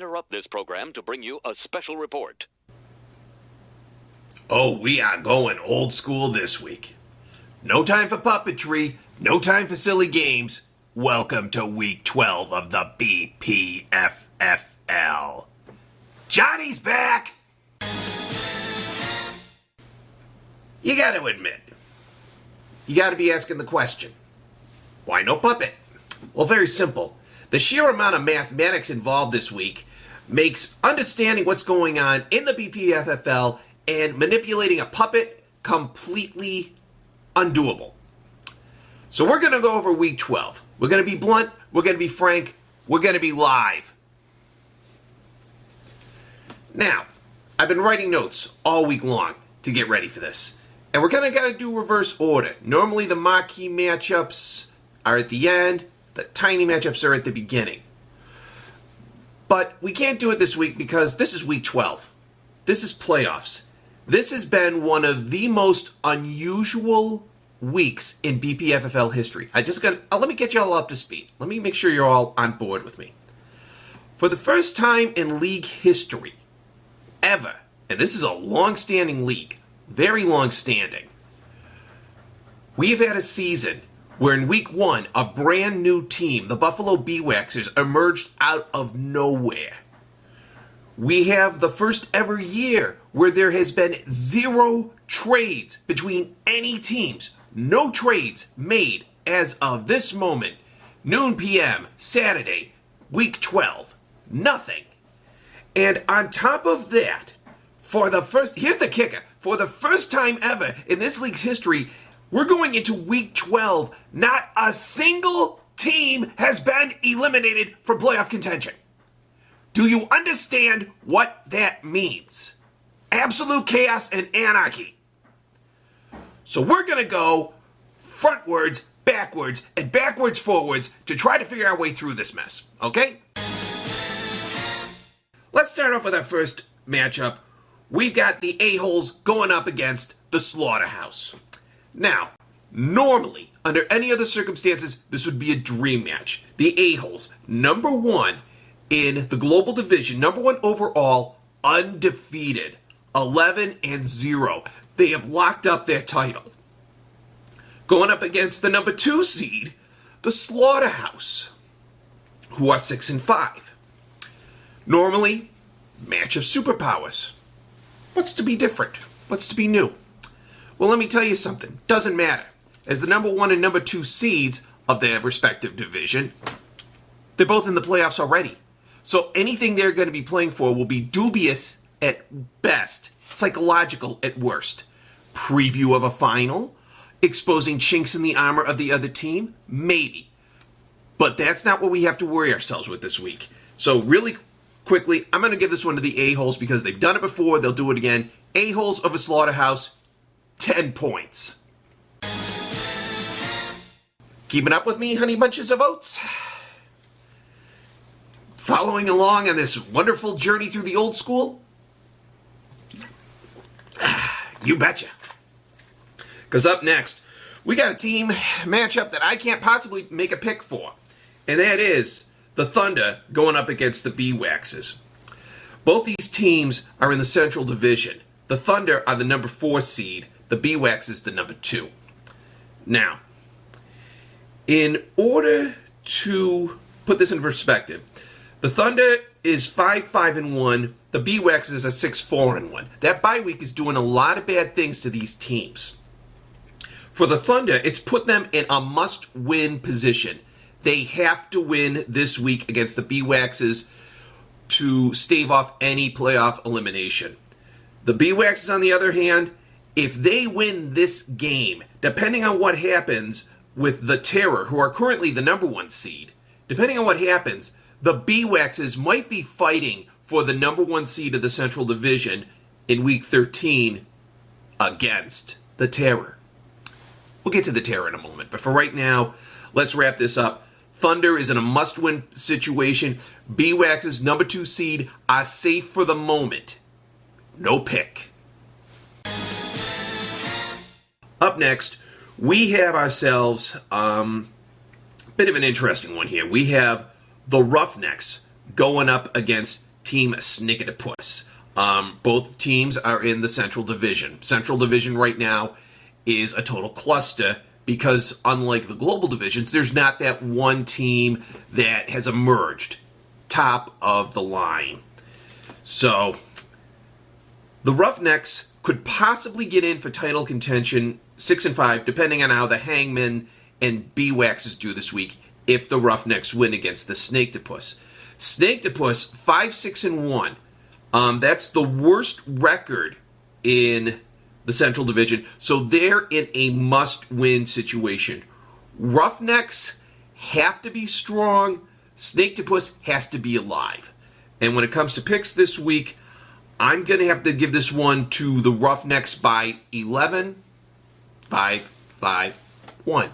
interrupt this program to bring you a special report. Oh, we are going old school this week. No time for puppetry, no time for silly games. Welcome to week 12 of the BPFFL. Johnny's back! You gotta admit, you gotta be asking the question, why no puppet? Well, very simple. The sheer amount of mathematics involved this week makes understanding what's going on in the BPFFL and manipulating a puppet completely undoable. So we're going to go over week 12. We're going to be blunt, we're going to be frank, we're going to be live. Now, I've been writing notes all week long to get ready for this. And we're going to do reverse order. Normally the marquee matchups are at the end, the tiny matchups are at the beginning. But we can't do it this week because this is week 12. This is playoffs. This has been one of the most unusual weeks in BPFFL history. Let me get you all up to speed. Let me make sure you're all on board with me. For the first time in league history, ever, and this is a long-standing league, very long-standing, we've had a season where in week 1, a brand new team, the Buffalo Waxers, emerged out of nowhere. We have the first ever year where there has been 0 trades between any teams. No trades made as of this moment, noon p.m., Saturday, week 12. Nothing. And on top of that, here's the kicker, for the first time ever in this league's history, we're going into week 12, not a single team has been eliminated from playoff contention. Do you understand what that means? Absolute chaos and anarchy. So we're going to go frontwards, backwards, and backwards forwards to try to figure our way through this mess, okay? Let's start off with our first matchup. We've got the Aholes going up against the Slaughterhouse. Now, normally, under any other circumstances, this would be a dream match. The Aholes, number 1 in the global division, number 1 overall, undefeated, 11-0. They have locked up their title. Going up against the number 2 seed, the Slaughterhouse, who are 6-5. Normally, match of superpowers. What's to be different? What's to be new? Well, let me tell you something. Doesn't matter. As the number 1 and number 2 seeds of their respective division, they're both in the playoffs already. So anything they're going to be playing for will be dubious at best, psychological at worst. Preview of a final? Exposing chinks in the armor of the other team? Maybe. But that's not what we have to worry ourselves with this week. So really quickly, I'm going to give this one to the Aholes because they've done it before, they'll do it again. Aholes over Slaughterhouse, 10 points. Keeping up with me, honey bunches of oats? Following along on this wonderful journey through the old school? You betcha. Because up next, we got a team matchup that I can't possibly make a pick for. And that is the Thunder going up against the Waxes. Both these teams are in the Central Division. The Thunder are the number 4 seed. The Waxes the number 2. Now, in order to put this in perspective, the Thunder is 5-5-1. The Waxes are 6-4-1. That bye week is doing a lot of bad things to these teams. For the Thunder, it's put them in a must-win position. They have to win this week against the Waxes to stave off any playoff elimination. The Waxes, on the other hand, if they win this game, depending on what happens with the Terror, who are currently the number 1 seed, depending on what happens, the Waxes might be fighting for the number 1 seed of the Central Division in week 13 against the Terror. We'll get to the Terror in a moment, but for right now, let's wrap this up. Thunder is in a must-win situation. Waxes, number 2 seed, are safe for the moment. No pick. Up next, we have ourselves a bit of an interesting one here. We have the Roughnecks going up against Team Snicketipus. Both teams are in the Central Division. Central Division right now is a total cluster because unlike the global divisions, there's not that one team that has emerged top of the line. So the Roughnecks could possibly get in for title contention 6-5, depending on how the Hangman and B-Waxes do this week if the Roughnecks win against the Snaketipus. Snaketipus 5-6-1. That's the worst record in the Central Division, so they're in a must-win situation. Roughnecks have to be strong. Snaketipus has to be alive. And when it comes to picks this week, I'm going to have to give this one to the Roughnecks by 11, 5, 5, 1.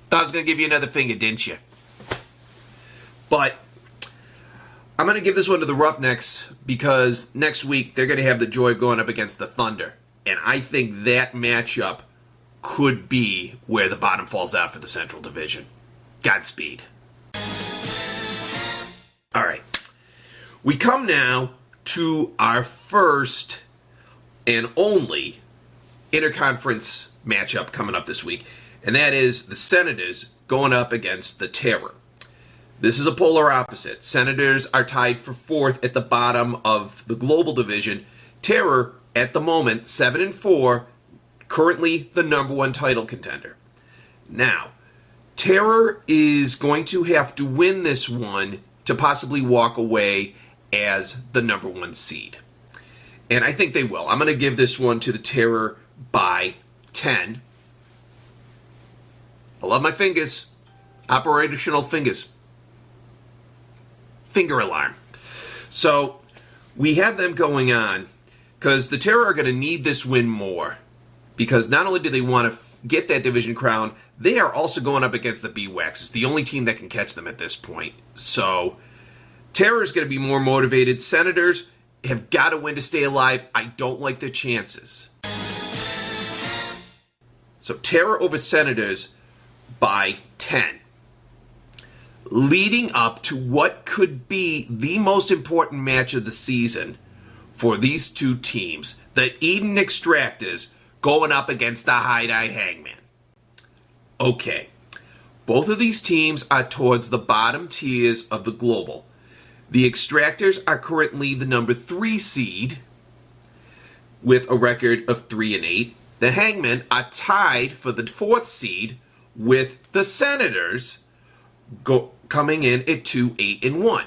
Thought I was going to give you another finger, didn't you? But I'm going to give this one to the Roughnecks because next week they're going to have the joy of going up against the Thunder. And I think that matchup could be where the bottom falls out for the Central Division. Godspeed. All right. We come now to our first and only interconference matchup coming up this week. And that is the Senators going up against the Terror. This is a polar opposite. Senators are tied for fourth at the bottom of the global division. Terror, at the moment, 7-4, currently the number one title contender. Now, Terror is going to have to win this one to possibly walk away as the number one seed. And I think they will. I'm going to give this one to the Terror by 10. I love my fingers. Operational fingers. Finger alarm. So we have them going on because the Terror are going to need this win more because not only do they want to get that division crown, they are also going up against the B-Waxes, the only team that can catch them at this point. So Terror is going to be more motivated. Senators have got to win to stay alive. I don't like their chances. So Terror over Senators by 10. Leading up to what could be the most important match of the season for these two teams, the Eden Extractors going up against the High-Dye Hangman. Okay, both of these teams are towards the bottom tiers of the global. The Extractors are currently the number 3 seed with a record of 3-8. The Hangmen are tied for the 4th seed with the Senators coming in at 2-8-1.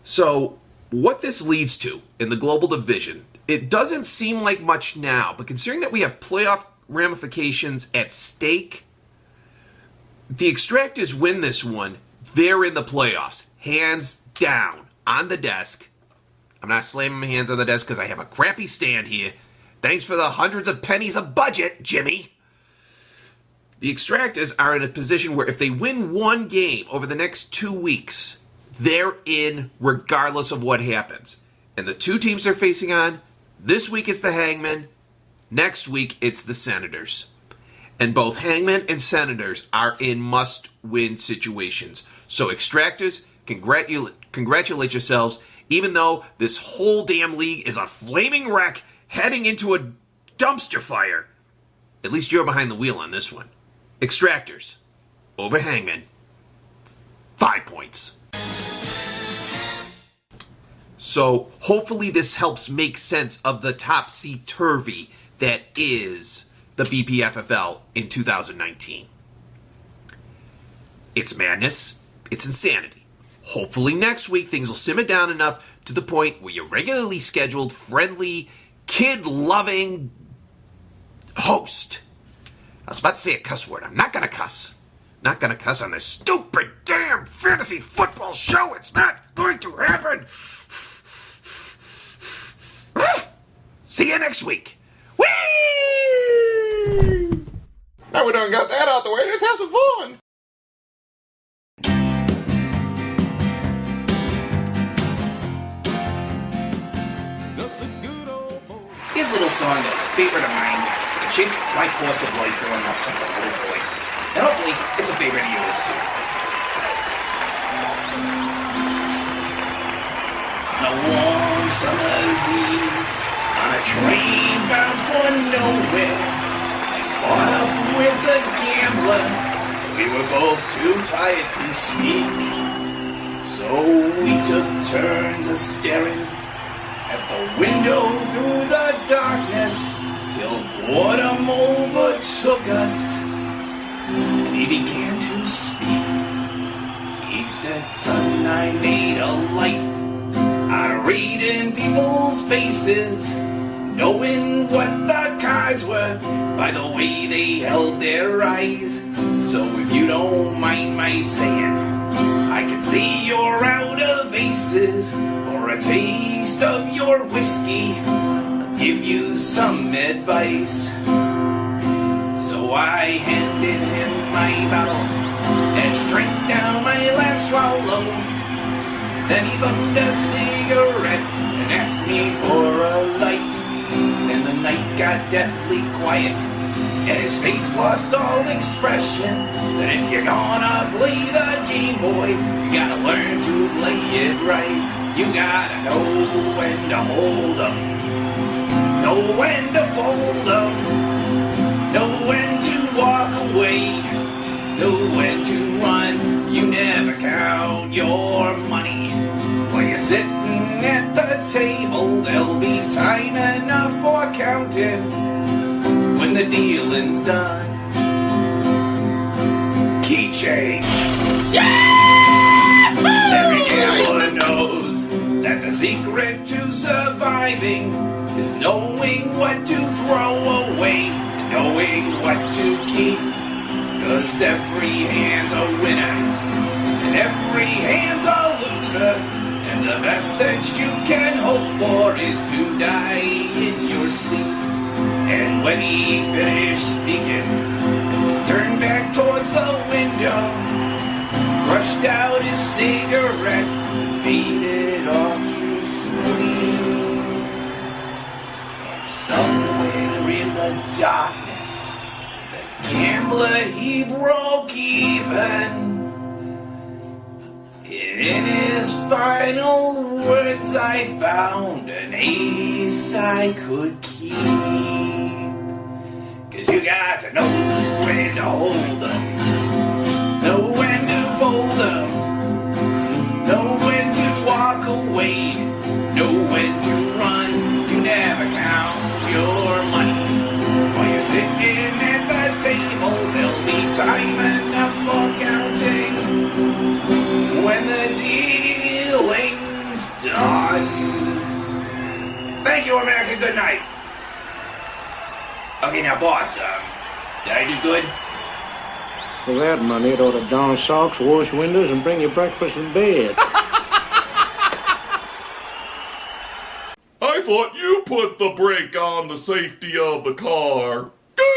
So what this leads to in the global division, it doesn't seem like much now, but considering that we have playoff ramifications at stake, the Extractors win this one, they're in the playoffs, hands down, on the desk. I'm not slamming my hands on the desk because I have a crappy stand here. Thanks for the hundreds of pennies of budget, Jimmy. The Extractors are in a position where if they win one game over the next 2 weeks, they're in regardless of what happens. And the two teams they're facing on, this week it's the Hangman, next week it's the Senators. And both Hangman and Senators are in must-win situations. So Extractors, congratulate yourselves, even though this whole damn league is a flaming wreck heading into a dumpster fire. At least you're behind the wheel on this one. Extractors over Hangman, 5 points. So hopefully this helps make sense of the topsy-turvy that is the BPFFL in 2019. It's madness. It's insanity. Hopefully next week things will simmer down enough to the point where your regularly scheduled, friendly, kid-loving host. I was about to say a cuss word. I'm not going to cuss. Not going to cuss on this stupid damn fantasy football show. It's not going to happen. See you next week. Whee! Now we done got that out the way. Let's have some fun. Here's a little song that was a favorite of mine. It shaped my course of life growing up since a little boy. And hopefully, it's a favorite of yours too. No summer's eve on a train bound for nowhere. I caught up with a gambler. We were both too tired to speak, so we took turns of staring at the window through the darkness till boredom overtook us, and he began to speak. He said, "Son, I made a life out of reading people's faces, knowing what the cards were by the way they held their eyes. So if you don't mind my saying, I can see you're out of aces. For a taste of your whiskey, I'll give you some advice." So I handed him my bottle, and he drank down my last swallow. Then he bummed a cigarette and asked me for a light. And the night got deathly quiet, and his face lost all expression. Said, "If you're gonna play the game, boy, you gotta learn to play it right. You gotta know when to hold 'em, know when to fold 'em, know when to walk away, know when to run. You never count your money. While you're sitting at the table, there'll be time enough for counting when the dealing's done." Key change. Every gambler knows that the secret to surviving is knowing what to throw away and knowing what to keep. 'Cause every hand's a winner and every hand's a loser, and the best that you can hope for is to die in your sleep. And when he finished speaking, turned back towards the window, brushed out his cigarette, faded off to sleep. And somewhere in the darkness, the gambler, he broke even. In his final words, I found an ace I could keep. 'Cause you got to know when to hold 'em, know when to fold 'em, know when to walk away, know when to run. You never count your money. While you're sitting at the table, there'll be time enough for counting when the dealing's done. Thank you, America. Good night. Okay, now, boss, did I do good? For that money, it ought to darn socks, wash windows, and bring you breakfast in bed. I thought you put the brake on the safety of the car. Gay!